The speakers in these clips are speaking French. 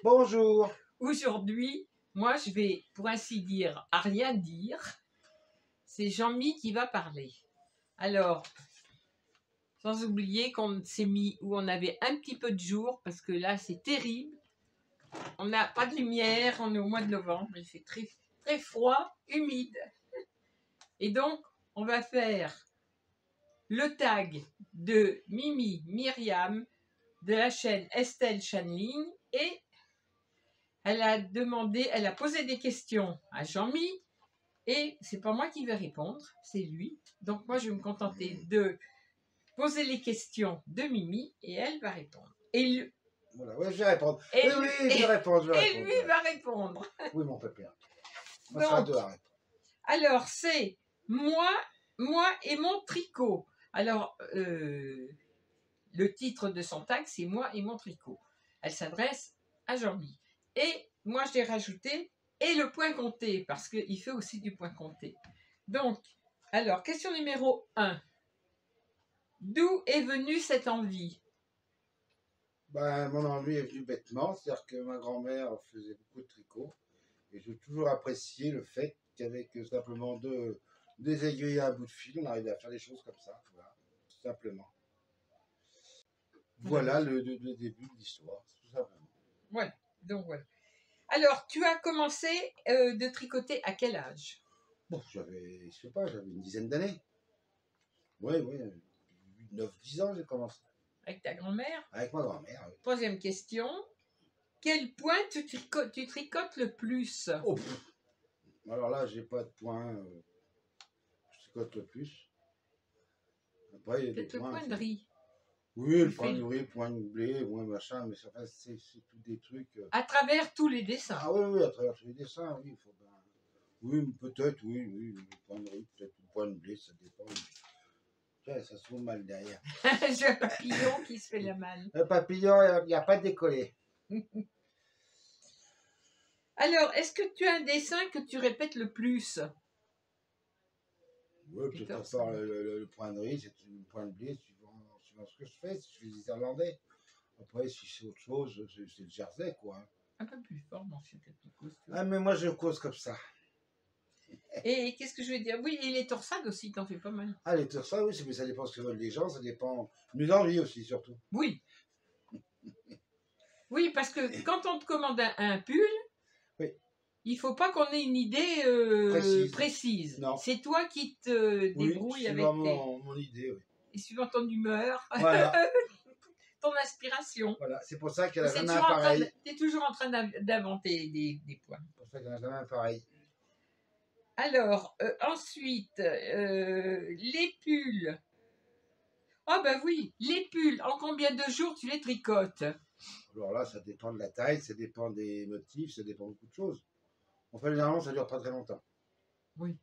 Bonjour. Aujourd'hui, moi je vais, pour ainsi dire, à rien dire. C'est Jean-Mi qui va parler. Alors, sans oublier qu'on s'est mis où on avait un petit peu de jour, parce que là c'est terrible. On n'a pas de lumière, on est au mois de novembre, il fait très, très froid, humide. Et donc, on va faire le tag de Mimi Myriam de la chaîne Estelle Chanling et elle a posé des questions à Jean-Mi et c'est pas moi qui vais répondre, c'est lui. Donc moi je vais me contenter de poser les questions de Mimi et elle va répondre. Et Voilà, ouais, je vais répondre. Oui, je vais répondre. Et lui va répondre. Oui, mon pépère. On sera deux à répondre. Alors c'est moi et mon tricot. Alors le titre de son tag c'est moi et mon tricot. Elle s'adresse à Jean-Mi. Et moi je l'ai rajouté et le point compté parce qu'il fait aussi du point compté. Donc, alors, question numéro 1. D'où est venue cette envie? Ben, mon envie est venue bêtement, c'est-à-dire que ma grand-mère faisait beaucoup de tricot et j'ai toujours apprécié le fait qu'avec simplement des aiguilles et un bout de fil, on arrivait à faire des choses comme ça, voilà, tout simplement. Voilà le début de l'histoire, tout simplement. Voilà, donc voilà. Alors, tu as commencé de tricoter à quel âge? Bon, j'avais, je sais pas, j'avais une dizaine d'années. Oui, 9-10 ans j'ai commencé. Avec ta grand-mère? Avec ma grand-mère, oui. Troisième question. Quel point tu tricotes le plus? Oh, alors là, j'ai pas de point. Je tricote le plus. Après, il y a des Peut-être le points. point de riz. Oui, le point de riz, le point de blé, ouais, machin, mais enfin, c'est tout des trucs. À travers tous les dessins. Ah oui, à travers tous les dessins, oui. Faut ben... Oui, peut-être, oui, le point de riz, peut-être le point de blé, ça dépend. Tiens, ça se trouve mal derrière. J'ai un papillon qui se fait la malle. Le papillon, il n'y a pas de décollé. Alors, est-ce que tu as un dessin que tu répètes le plus? Oui, peut-être à part le point de riz, c'est le point de blé, suivant ce que je fais, si je fais des Irlandais. Après, si c'est autre chose, c'est le jersey, quoi. Un peu plus fort, mon chien, peut-être plus costaud. Ah, mais moi, je cause comme ça. Et qu'est-ce que je veux dire? Oui, et les torsades aussi, t'en fais pas mal. Ah, les torsades, oui, mais ça dépend ce que veulent les gens, ça dépend de l'envie aussi, surtout. Oui. Oui, parce que quand on te commande un pull, oui, il faut pas qu'on ait une idée précise. Non. C'est toi qui te débrouilles avec mon idée, oui. Et suivant ton humeur, voilà. ton inspiration. Voilà, c'est pour ça qu'elle a jamais un pareil. Tu es toujours en train d'inventer des points. C'est pour ça qu'elle a jamais un pareil. Alors, ensuite, les pulls. Ah ben oui, les pulls, en combien de jours tu les tricotes? Alors là, ça dépend de la taille, ça dépend des motifs, ça dépend de beaucoup de choses. Enfin, généralement, ça dure pas très longtemps. Oui.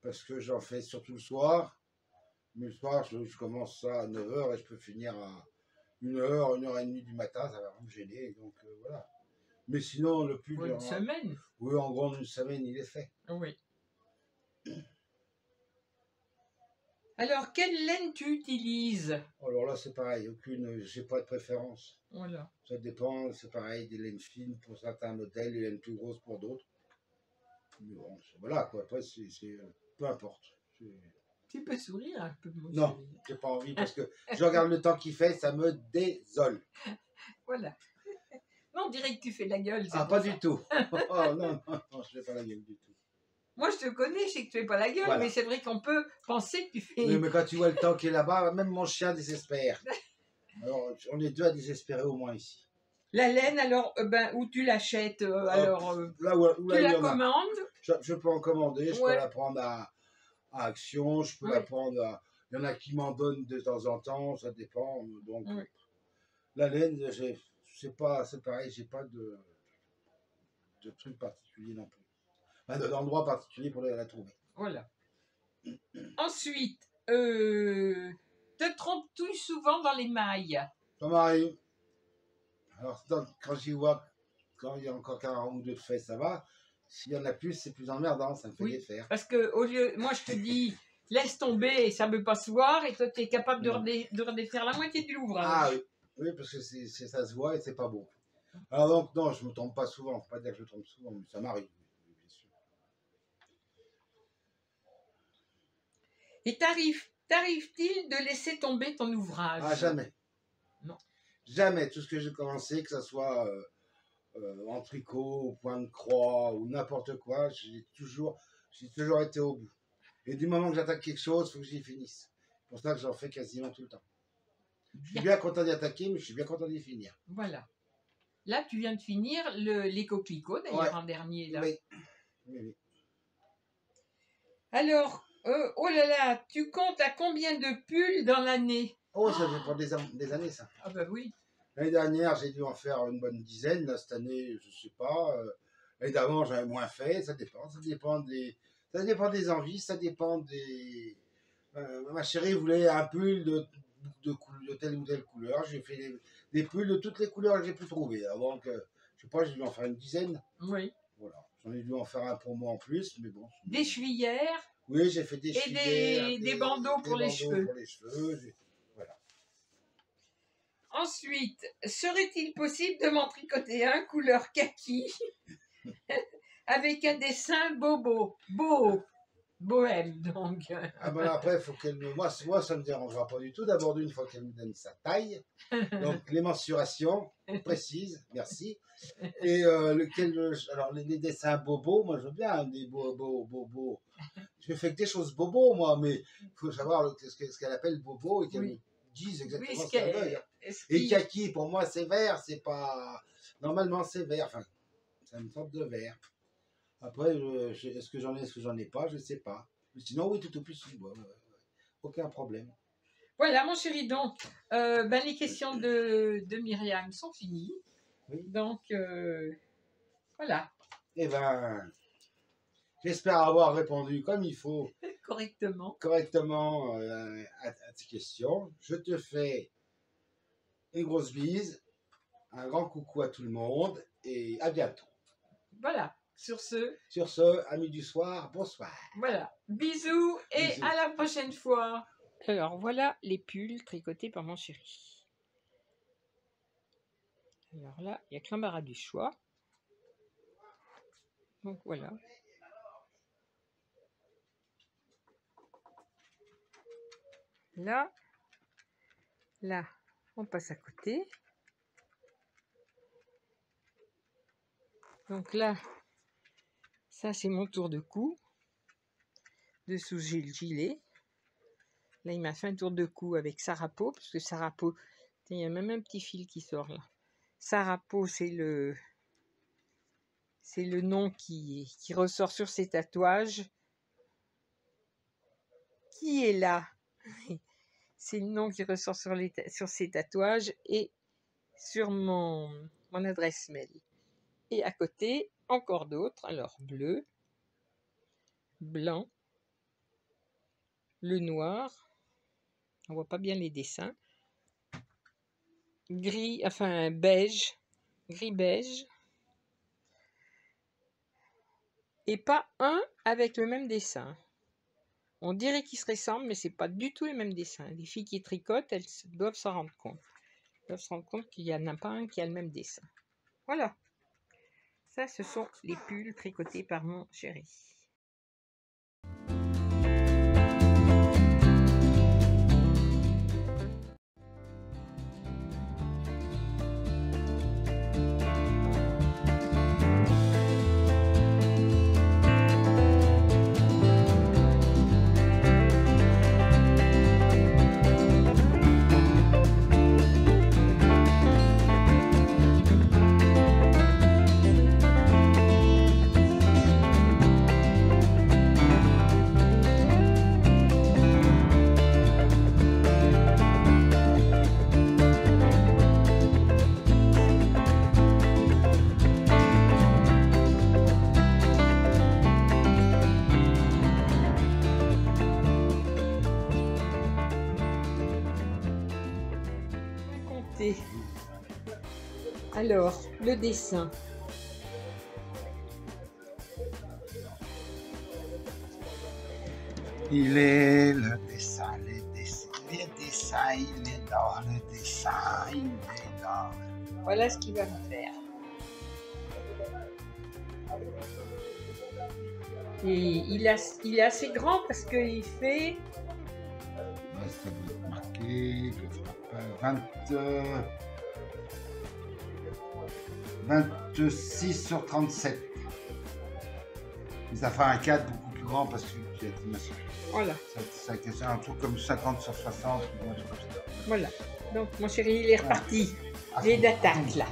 Parce que j'en fais surtout le soir. Mais le soir, je commence ça à 9h et je peux finir à 1h, 1h30 du matin, ça va me gêner. Donc voilà. Mais sinon, le pull. Pour une semaine? Oui, en gros, une semaine, il est fait. Oui. Alors, quelle laine tu utilises? Alors là, c'est pareil, j'ai pas de préférence. Voilà. Ça dépend, c'est pareil, des laines fines pour certains modèles, des laines plus grosses pour d'autres. Mais bon, voilà, quoi. Après, peu importe. Tu peux sourire un peu, moi. Non, j'ai pas envie parce que je regarde le temps qu'il fait, ça me désole. Voilà. Non, on dirait que tu fais la gueule. Ah, pas du tout. Oh, non, je fais pas la gueule du tout. Moi, je te connais, je sais que tu fais pas la gueule, voilà. Mais c'est vrai qu'on peut penser que tu fais... Oui, mais quand tu vois le temps qui est là-bas, même mon chien désespère. Alors, on est deux à désespérer au moins ici. La laine, alors, où tu l'achètes alors, là où tu la commandes? Je peux en commander, je peux la prendre à Action, je peux la prendre à... Il y en a qui m'en donnent de temps en temps, ça dépend. Donc, la laine, c'est pareil, j'ai pas de truc particulier non plus. Enfin, d'endroit particulier pour la trouver. Voilà. Ensuite, te trompes-tu souvent dans les mailles? Ça m'arrive. Alors, quand j'y vois, quand il y a encore qu'un ou deux de fait, ça va. S'il y en a plus, c'est plus emmerdant, ça me fait défaire. Parce que au lieu, moi je te dis, laisse tomber, ça ne veut pas se voir, et toi tu es capable de redéfaire la moitié de l'ouvrage. Ah oui, oui, parce que ça se voit et c'est pas beau. Alors donc, non, je me trompe pas souvent. Faut pas dire que je me trompe souvent, mais ça m'arrive, bien sûr. Et t'arrive-t-il de laisser tomber ton ouvrage? Ah, jamais. Non. Jamais. Tout ce que j'ai commencé, que ce soit en tricot, au point de croix ou n'importe quoi, j'ai toujours été au bout. Et du moment que j'attaque quelque chose, il faut que j'y finisse. C'est pour ça que j'en fais quasiment tout le temps. Je suis bien content d'y attaquer, mais je suis bien content d'y finir. Voilà. Là, tu viens de finir les coquelicots, d'ailleurs, en dernier. Là. Oui. Alors, oh là là, tu comptes à combien de pulls dans l'année? Oh, ça dépend des années, ça. Ah ben oui. L'année dernière, j'ai dû en faire une bonne dizaine. Là, cette année, je ne sais pas. L'année d'avant, j'avais moins fait. Ça dépend. Ça dépend des envies. Ça dépend des... ma chérie voulait un pull de telle ou telle couleur. J'ai fait des pulls de toutes les couleurs que j'ai pu trouver. Avant que, je sais pas, j'ai dû en faire une dizaine. Oui. Voilà. J'en ai dû en faire un pour moi en plus, mais bon. Des chevillères. Oui, j'ai fait des chevillères. Et des bandeaux pour les cheveux. Voilà. Ensuite, serait-il possible de m'en tricoter un couleur kaki avec un dessin beau, bohème donc. Ah ben après, faut qu'elle moi, ça ne me dérangera pas du tout. D'abord, d'une fois qu'elle me donne sa taille, donc les mensurations précises, merci. Et alors les dessins bobos, moi je veux bien des bobos. Je fais que des choses bobos, moi, mais il faut savoir ce qu'elle appelle bobo et qu'elle me dise exactement ce qu'elle veut. Et kaki, pour moi, c'est vert, c'est pas. Normalement, c'est vert, enfin, c'est une sorte de vert. Après, est-ce que j'en ai, est-ce que j'en ai pas, je ne sais pas. Mais sinon, oui, tout au plus, aucun problème. Voilà, mon chéri, donc, les questions de Myriam sont finies. Oui. Donc, voilà. Eh ben, j'espère avoir répondu comme il faut. Correctement à tes questions. Je te fais une grosse bise, un grand coucou à tout le monde et à bientôt. Voilà. Sur ce, amis du soir, bonsoir. Voilà. Bisous et à la prochaine fois. Alors, voilà les pulls tricotés par mon chéri. Alors là, il y a que l'embarras du choix. Donc voilà. Là, on passe à côté. Donc là, ça c'est mon tour de cou. Dessous j'ai le gilet. Là il m'a fait un tour de cou avec Sarapo, parce que Sarapo, il y a même un petit fil qui sort là. Sarapo c'est le nom qui ressort sur ses tatouages. Qui est là? C'est le nom qui ressort sur ses tatouages et sur mon adresse mail. Et à côté, encore d'autres. Alors, bleu, blanc, le noir. On voit pas bien les dessins. Gris, enfin beige, gris-beige. Et pas un avec le même dessin. On dirait qu'ils se ressemblent, mais c'est pas du tout les mêmes dessins. Les filles qui tricotent, elles doivent s'en rendre compte. Elles doivent se rendre compte qu'il n'y en a pas un qui a le même dessin. Voilà. Ça, ce sont les pulls tricotés par mon chéri. Alors, le dessin. Il est le dessin, les dessins, il est dans le dessin, il est dans le Voilà ce qu'il va me faire. Et il est assez grand parce qu'il fait... Ça doit être marqué, je ne pas, 26 sur 37. Et ça fait un cadre beaucoup plus grand parce que voilà. Ça c'est un truc comme 50 sur 60. Voilà. Donc mon chéri, il est reparti. Il est d'attaque là.